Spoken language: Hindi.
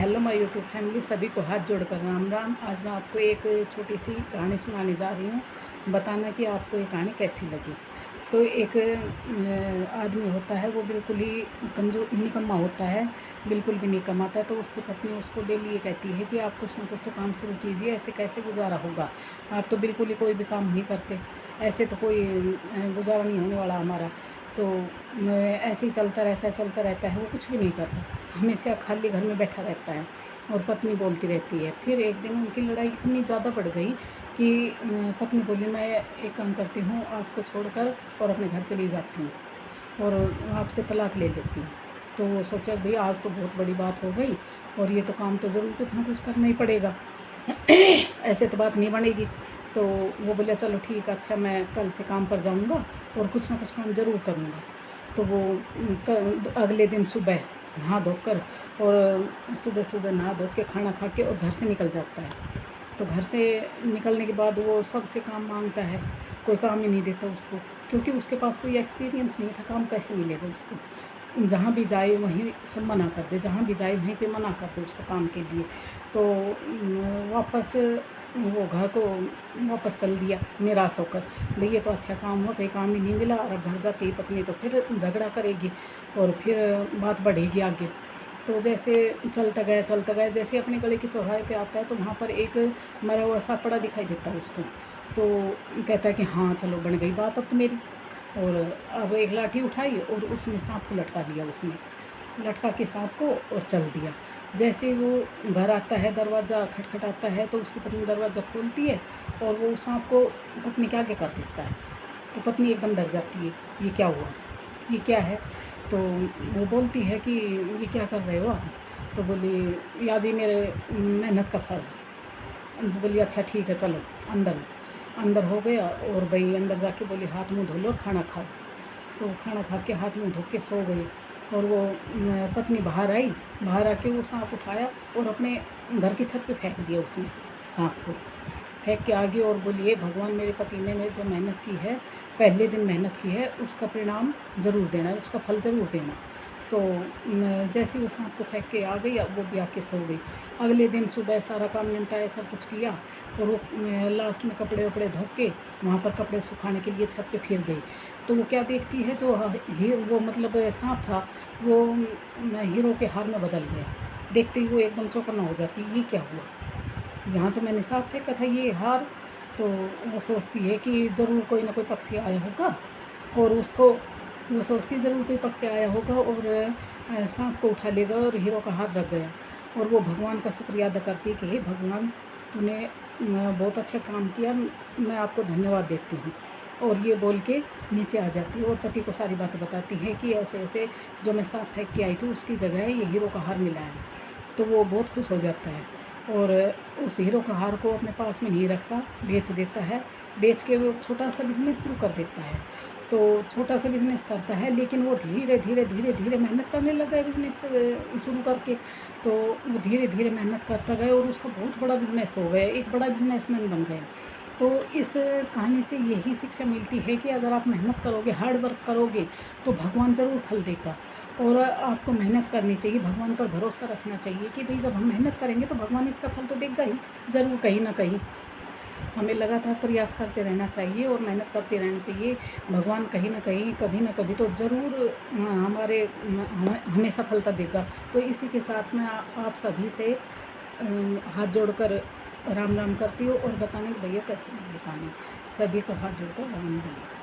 हेलो माय यूट्यूब फैमिली, सभी को हाथ जोड़कर राम राम। आज मैं आपको एक छोटी सी कहानी सुनाने जा रही हूँ। बताना कि आपको ये कहानी कैसी लगी। तो एक आदमी होता है, वो बिल्कुल ही निकम्मा होता है, बिल्कुल भी नहीं कमाता। तो उसकी पत्नी उसको डेली ये कहती है कि आप कुछ ना कुछ तो काम शुरू कीजिए, ऐसे कैसे गुजारा होगा, आप तो बिल्कुल ही कोई भी काम नहीं करते, ऐसे तो कोई गुजारा नहीं होने वाला हमारा। तो ऐसे ही चलता रहता है, वो कुछ भी नहीं करता, हमेशा खाली घर में बैठा रहता है और पत्नी बोलती रहती है। फिर एक दिन उनकी लड़ाई इतनी ज़्यादा बढ़ गई कि पत्नी बोली, मैं एक काम करती हूँ, आपको छोड़कर और अपने घर चली जाती हूँ और आपसे तलाक ले लेती हूँ। तो वो सोचा भाई आज तो बहुत बड़ी बात हो गई और ये तो काम तो ज़रूर कुछ ना कुछ करना ही पड़ेगा, ऐसे तो बात नहीं बनेगी। तो वो बोला चलो ठीक है, अच्छा मैं कल से काम पर जाऊँगा और कुछ ना कुछ काम ज़रूर करूँगा। तो वो अगले दिन सुबह नहा धोकर और सुबह नहा धो के खाना खा के और घर से निकल जाता है। तो घर से निकलने के बाद वो सबसे काम मांगता है, कोई काम ही नहीं देता उसको, क्योंकि उसके पास कोई एक्सपीरियंस नहीं था, काम कैसे मिलेगा उसको। जहाँ भी जाए वहीं सब मना कर दे, जहाँ भी जाए वहीं पे मना कर दे उसको काम के लिए। तो वापस वो घर को वापस चल दिया निराश होकर, भाई ये तो अच्छा काम हुआ, कहीं काम ही नहीं मिला। और अब घर जाती पत्नी तो फिर झगड़ा करेगी और फिर बात बढ़ेगी आगे। तो जैसे चलता गया, जैसे अपने गली के चौराहे पे आता है तो वहाँ पर एक मरा हुआ सांप पड़ा दिखाई देता है उसको। तो कहता है कि हाँ चलो बन गई बात अब तो मेरी। और अब एक लाठी उठाई और उसमें सांप को लटका दिया, उसने लटका के सांप को और चल दिया। जैसे वो घर आता है, दरवाज़ा खटखटाता है तो उसकी पत्नी दरवाज़ा खोलती है और वो सांप को पत्नी के आगे कर देता है। तो पत्नी एकदम डर जाती है, ये क्या हुआ, ये क्या है। तो वो बोलती है कि ये क्या कर रहे हो आप। तो बोली याद ही मेरे मेहनत का फल। तो बोली अच्छा ठीक है चलो अंदर। अंदर हो गया और भाई अंदर जाके बोली हाथ मुँह धो लो और खाना खाओ। तो खाना खा के हाथ मुँह धो के सो गई। और वो पत्नी बाहर आई, बाहर आके वो सांप उठाया और अपने घर की छत पे फेंक दिया उसने सांप को। फेंक के आ गई और बोली हे भगवान, मेरे पति ने जो मेहनत की है, पहले दिन मेहनत की है, उसका परिणाम ज़रूर देना, उसका फल ज़रूर देना। तो जैसे ही वो सांप को फेंक के आ गई, अब वो भी आके सो गई। अगले दिन सुबह सारा काम निपटाया, सब कुछ किया और वो लास्ट में कपड़े वपड़े धो के वहाँ पर कपड़े सुखाने के लिए छत पे फिर गई। तो वो क्या देखती है, जो वो मतलब सांप था वो हीरो के हार में बदल गया। देखते ही वो एकदम चौकन्ना हो जाती है, ये क्या हुआ, यहाँ तो मैंने साफ फेंका था ये हार। तो वो सोचती है कि ज़रूर कोई ना कोई पक्षी आया होगा और उसको, वो सोचती ज़रूर कोई पक्षी आया होगा और सांप को उठा लेगा और हीरो का हाथ रख गया। और वो भगवान का शुक्रिया अदा करती है कि हे भगवान, तूने बहुत अच्छा काम किया, मैं आपको धन्यवाद देती हूँ। और ये बोल के नीचे आ जाती है और पति को सारी बातें बताती है कि ऐसे ऐसे जो मैं सांप फेंक के आई थी उसकी जगह ये हीरो का हार मिला है। तो वो बहुत खुश हो जाता है और उस हीरो का हार को अपने पास में नहीं रखता, बेच देता है। बेच के वो छोटा सा बिज़नेस शुरू कर देता है। तो छोटा सा बिज़नेस करता है, लेकिन वो धीरे धीरे मेहनत करने लगा है बिज़नेस शुरू करके। तो वो धीरे धीरे मेहनत करता गया और उसका बहुत बड़ा बिज़नेस हो गया, एक बड़ा बिज़नेसमैन बन गया। तो इस कहानी से यही शिक्षा मिलती है कि अगर आप मेहनत करोगे, हार्ड वर्क करोगे तो भगवान ज़रूर फल देगा। और आपको मेहनत करनी चाहिए, भगवान पर भरोसा रखना चाहिए कि भाई जब हम मेहनत करेंगे तो भगवान इसका फल तो देगा ही ज़रूर, कहीं ना कहीं। हमें लगातार प्रयास करते रहना चाहिए और मेहनत करते रहना चाहिए। भगवान कहीं ना कहीं, कभी ना कभी तो ज़रूर हमारे हमें सफलता देगा। तो इसी के साथ मैं आप सभी से हाथ जोड़कर राम राम करती हूँ और बताने कि भैया कैसे लगी कहानी। सभी को हाथ जोड़कर राम राम।